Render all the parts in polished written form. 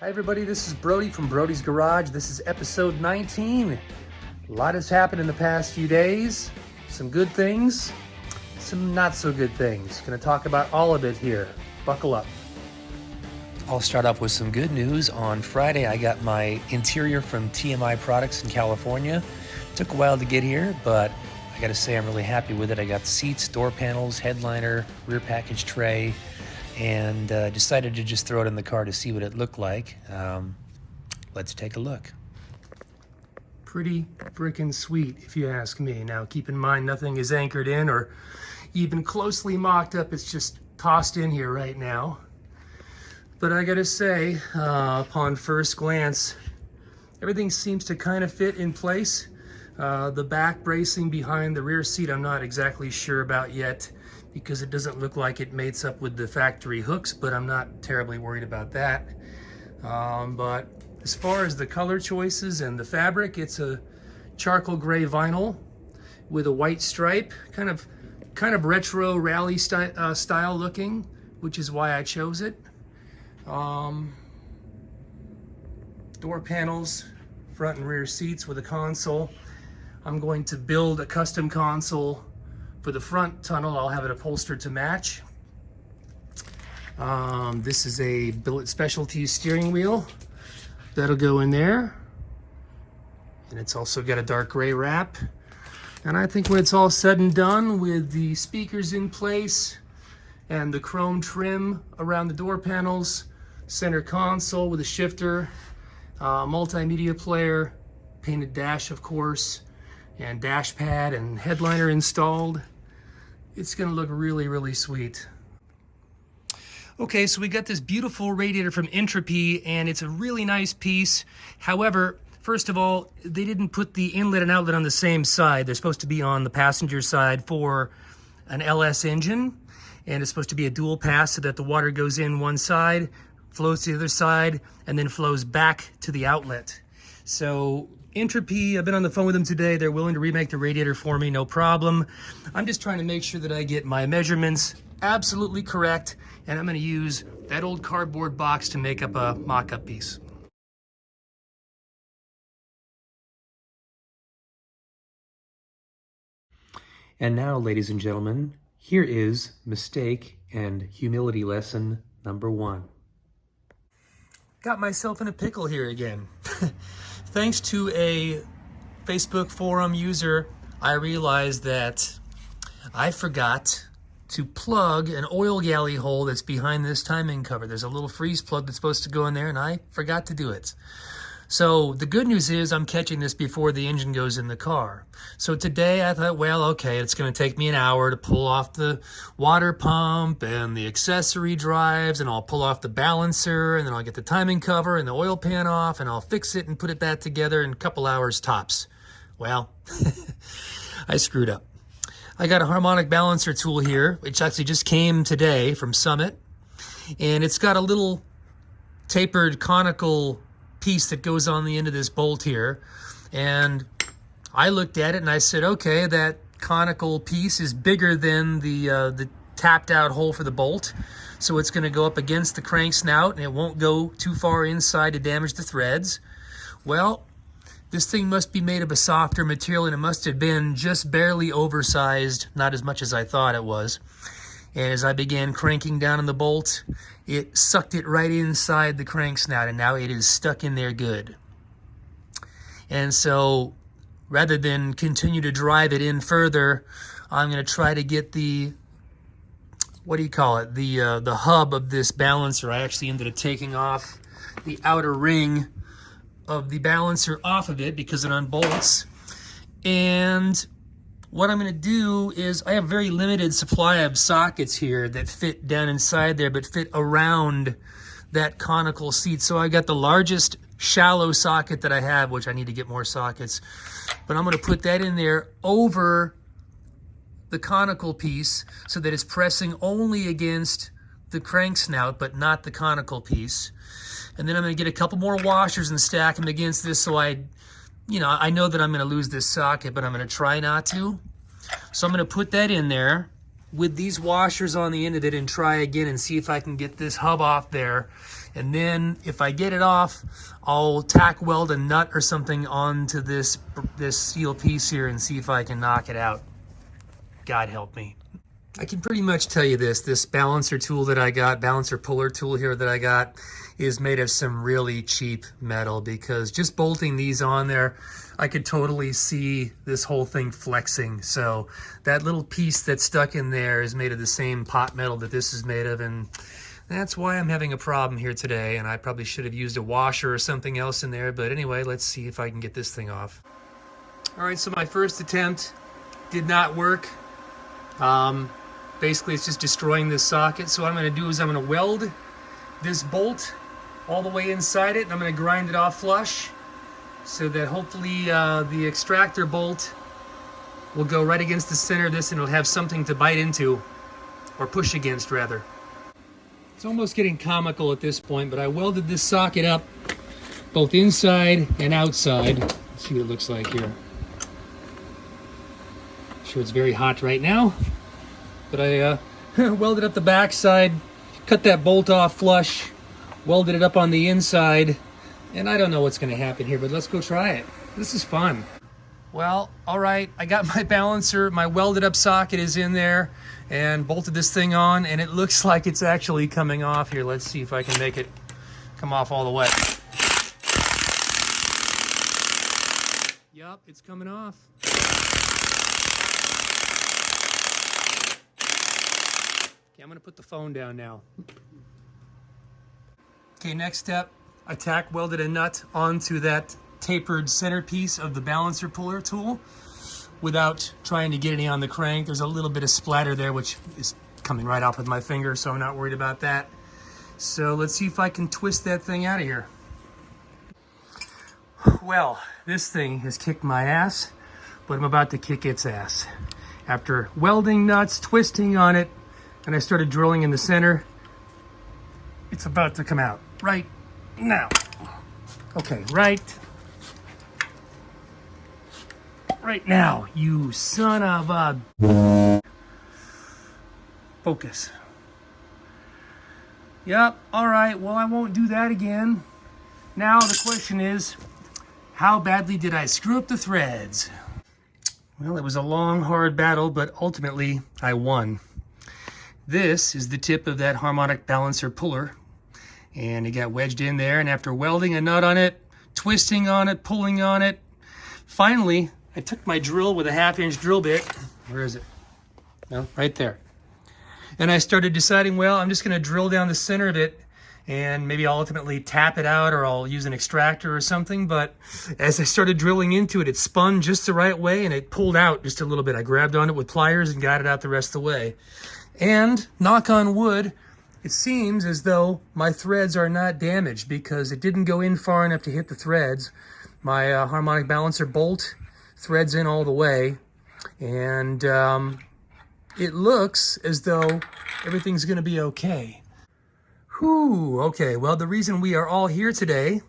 Hi everybody, this is Brody from Brody's Garage. This is episode 19. A lot has happened in the past few days. Some good things, some not so good things. Gonna talk about all of it here. Buckle up. I'll start off with some good news. On Friday, I got my interior from TMI Products in California. Took a while to get here, but I gotta say I'm really happy with it. I got the seats, door panels, headliner, rear package tray, and decided to just throw it in the car to see what it looked like. Let's take a look. Pretty frickin' sweet, if you ask me. Now, keep in mind, nothing is anchored in or even closely mocked up. It's just tossed in here right now. But I gotta say, upon first glance, everything seems to kind of fit in place. The back bracing behind the rear seat, I'm not exactly sure about yet, because it doesn't look like it mates up with the factory hooks, but I'm not terribly worried about that. But as far as the color choices and the fabric, it's a charcoal gray vinyl with a white stripe, kind of retro rally style looking, which is why I chose it. Door panels, front and rear seats with a console. I'm going to build a custom console for the front tunnel. I'll have it upholstered to match. This is a billet specialty steering wheel. That'll go in there. And it's also got a dark gray wrap. And I think when it's all said and done, with the speakers in place and the chrome trim around the door panels, center console with a shifter, multimedia player, painted dash of course, and dash pad and headliner installed, it's gonna look really, really sweet. Okay, so we got this beautiful radiator from Entropy, and it's a really nice piece. However, first of all, they didn't put the inlet and outlet on the same side. They're supposed to be on the passenger side for an LS engine, and it's supposed to be a dual pass so that the water goes in one side, flows to the other side, and then flows back to the outlet. So Entropy, I've been on the phone with them today. They're willing to remake the radiator for me, no problem. I'm just trying to make sure that I get my measurements absolutely correct, and I'm gonna use that old cardboard box to make up a mock-up piece. And now, ladies and gentlemen, here is mistake and humility lesson number 1. Got myself in a pickle here again. Thanks to a Facebook forum user, I realized that I forgot to plug an oil galley hole that's behind this timing cover. There's a little freeze plug that's supposed to go in there, and I forgot to do it. So the good news is I'm catching this before the engine goes in the car. So today I thought, well, okay, it's going to take me an hour to pull off the water pump and the accessory drives, and I'll pull off the balancer, and then I'll get the timing cover and the oil pan off, and I'll fix it and put it back together in a couple hours tops. Well, I screwed up. I got a Harmonic balancer tool here, which actually just came today from Summit, and it's got a little tapered conical piece that goes on the end of this bolt here, and I looked at it and I said, okay, that conical piece is bigger than the tapped out hole for the bolt, so it's going to go up against the crank snout and it won't go too far inside to damage the threads. Well, this thing must be made of a softer material, and it must have been just barely oversized, not as much as I thought it was. And as I began cranking down on the bolt, it sucked it right inside the crank snout, and now it is stuck in there good. And so rather than continue to drive it in further, I'm going to try to get the, what do you call it, the hub of this balancer. I actually ended up taking off the outer ring of the balancer off of it because it unbolts. And what I'm going to do is, I have a very limited supply of sockets here that fit down inside there, but fit around that conical seat. So I got the largest shallow socket that I have, which I need to get more sockets. But I'm going to put that in there over the conical piece so that it's pressing only against the crank snout, but not the conical piece. And then I'm going to get a couple more washers and stack them against this, so I know that I'm going to lose this socket, but I'm going to try not to. So I'm going to put that in there with these washers on the end of it and try again and see if I can get this hub off there. And then if I get it off, I'll tack weld a nut or something onto this steel piece here and see if I can knock it out. God help me. I can pretty much tell you this balancer tool that I got, balancer puller tool here that I got, is made of some really cheap metal, because just bolting these on there, I could totally see this whole thing flexing. So that little piece that's stuck in there is made of the same pot metal that this is made of, and that's why I'm having a problem here today. And I probably should have used a washer or something else in there, but anyway, let's see if I can get this thing off. All right, so my first attempt did not work. Basically, it's just destroying this socket. So what I'm going to do is I'm going to weld this bolt all the way inside it, and I'm going to grind it off flush so that hopefully the extractor bolt will go right against the center of this and it'll have something to bite into, or push against rather. It's almost getting comical at this point, but I welded this socket up both inside and outside. Let's see what it looks like here. I'm sure it's very hot right now. But I welded up the back side, cut that bolt off flush, welded it up on the inside, and I don't know what's going to happen here, but let's go try it. This is fun. Well, all right, I got my balancer, my welded up socket is in there, and bolted this thing on, and it looks like it's actually coming off here. Let's see if I can make it come off all the way. Yup, it's coming off. Okay, I'm gonna put the phone down now. Okay, next step, I tack welded a nut onto that tapered centerpiece of the balancer puller tool without trying to get any on the crank. There's a little bit of splatter there, which is coming right off with my finger, so I'm not worried about that. So let's see if I can twist that thing out of here. Well, this thing has kicked my ass, but I'm about to kick its ass. After welding nuts, twisting on it, and I started drilling in the center, it's about to come out right now. Okay, right now, you son of a... Focus. Yep, all right, well, I won't do that again. Now the question is, how badly did I screw up the threads? Well, it was a long, hard battle, but ultimately I won. This is the tip of that Harmonic balancer puller, and it got wedged in there, and after welding a nut on it, twisting on it, pulling on it, finally I took my drill with a 1/2-inch drill bit. Where is it? No, right there. And I started deciding, well, I'm just going to drill down the center of it, and maybe I'll ultimately tap it out, or I'll use an extractor or something. But as I started drilling into it, it spun just the right way, and it pulled out just a little bit. I grabbed on it with pliers and got it out the rest of the way. And knock on wood, it seems as though my threads are not damaged, because it didn't go in far enough to hit the threads. My Harmonic balancer bolt threads in all the way, and it looks as though everything's going to be okay. Whew, okay, well, the reason we are all here today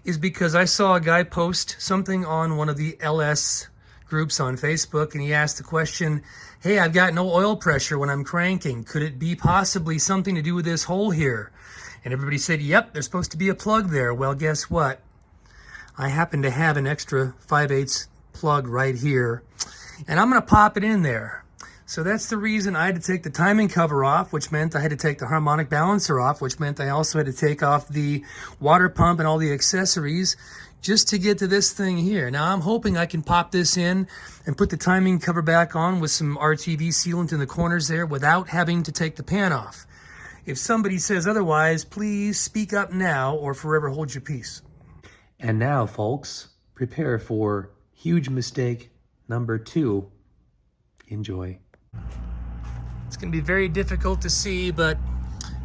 is because I saw a guy post something on one of the LS groups on Facebook, and he asked the question, hey, I've got no oil pressure when I'm cranking. Could it be possibly something to do with this hole here? And everybody said, yep, there's supposed to be a plug there. Well, guess what? I happen to have an extra 5/8 plug right here, and I'm going to pop it in there. So that's the reason I had to take the timing cover off, which meant I had to take the harmonic balancer off, which meant I also had to take off the water pump and all the accessories just to get to this thing here. Now I'm hoping I can pop this in and put the timing cover back on with some RTV sealant in the corners there without having to take the pan off. If somebody says otherwise, please speak up now or forever hold your peace. And now, folks, prepare for huge mistake number 2. Enjoy. It's going to be very difficult to see, but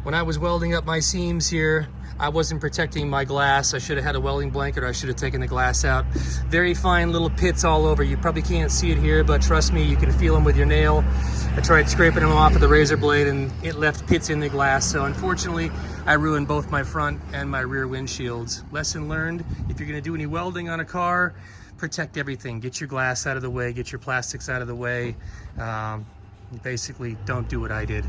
when I was welding up my seams here, I wasn't protecting my glass. I should have had a welding blanket, or I should have taken the glass out. Very fine little pits all over. You probably can't see it here, but trust me, you can feel them with your nail. I tried scraping them off with a razor blade, and it left pits in the glass. So unfortunately, I ruined both my front and my rear windshields. Lesson learned, if you're going to do any welding on a car, protect everything. Get your glass out of the way, get your plastics out of the way. Basically, don't do what I did.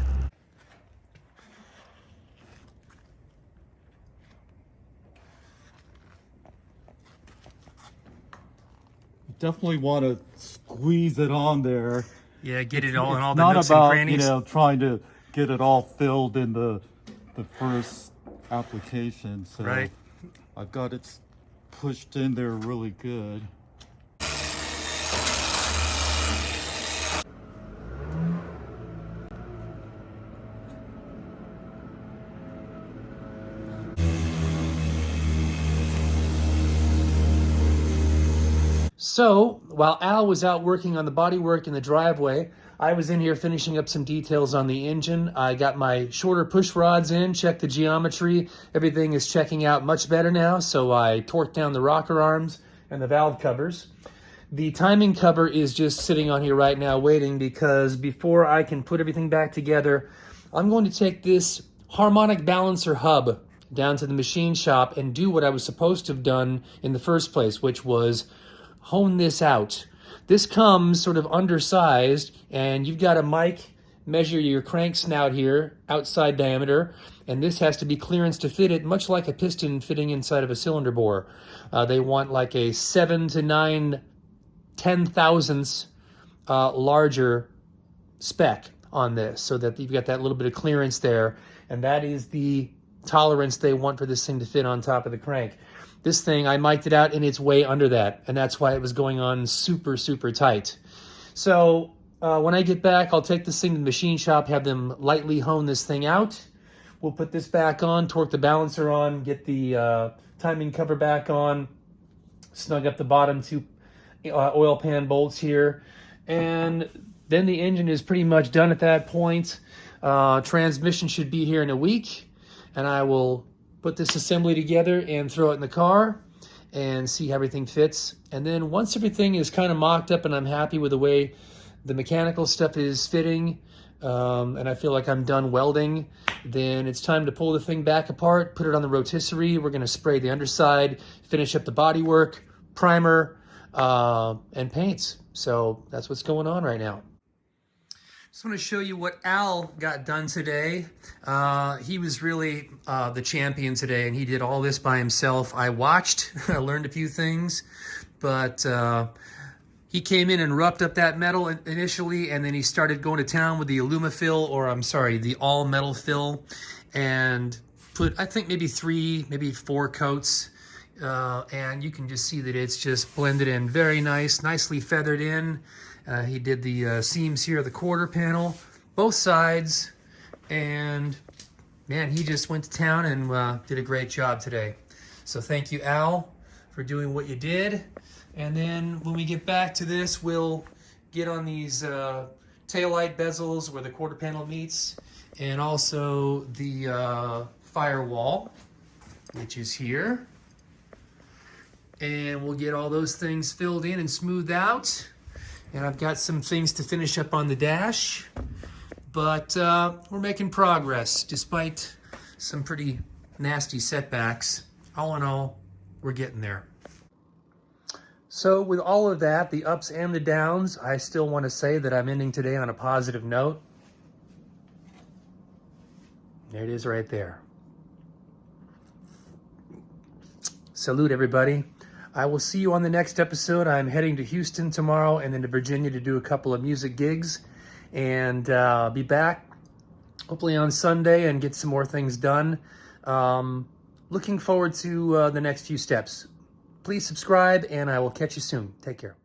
definitely want to squeeze it on there. Yeah, get it all in It's all the not nooks about, and crannies. trying to get it all filled in the first application. So Right. I've got it pushed in there really good. So, while Al was out working on the bodywork in the driveway, I was in here finishing up some details on the engine. I got my shorter push rods in, checked the geometry. Everything is checking out much better now, so I torqued down the rocker arms and the valve covers. The timing cover is just sitting on here right now waiting, because before I can put everything back together, I'm going to take this harmonic balancer hub down to the machine shop and do what I was supposed to have done in the first place, which was hone this out. This comes sort of undersized, and you've got a mic measure your crank snout here, outside diameter, and this has to be clearance to fit it, much like a piston fitting inside of a cylinder bore. They want like a 7 to 9 10 thousandths larger spec on this, so that you've got that little bit of clearance there, and that is the tolerance they want for this thing to fit on top of the crank. This thing, I mic'd it out and it's way under that, and that's why it was going on super, super tight. So when I get back, I'll take this thing to the machine shop, have them lightly hone this thing out. We'll put this back on, torque the balancer on, get the timing cover back on, snug up the bottom two oil pan bolts here, and then the engine is pretty much done at that point. Transmission should be here in a week, and I will put this assembly together and throw it in the car and see how everything fits. And then once everything is kind of mocked up and I'm happy with the way the mechanical stuff is fitting, and I feel like I'm done welding, then it's time to pull the thing back apart, put it on the rotisserie. We're going to spray the underside, finish up the bodywork, primer, and paints. So that's what's going on right now. Just want to show you what Al got done today. He was really the champion today, and he did all this by himself. I watched, I learned a few things, but he came in and roughed up that metal initially, and then he started going to town with the Alumafill, or I'm sorry, the all metal fill, and put, I think, maybe 3, maybe 4 coats. And you can just see that it's just blended in very nice, nicely feathered in. He did the seams here, the quarter panel, both sides, and man, he just went to town and did a great job today. So thank you, Al, for doing what you did. And then when we get back to this, we'll get on these taillight bezels where the quarter panel meets, and also the firewall, which is here. And we'll get all those things filled in and smoothed out. And I've got some things to finish up on the dash, but we're making progress despite some pretty nasty setbacks. All in all, we're getting there. So with all of that, the ups and the downs, I still want to say that I'm ending today on a positive note. There it is right there. Salute, everybody. I will see you on the next episode. I'm heading to Houston tomorrow and then to Virginia to do a couple of music gigs, and be back hopefully on Sunday and get some more things done. Looking forward to the next few steps. Please subscribe, and I will catch you soon. Take care.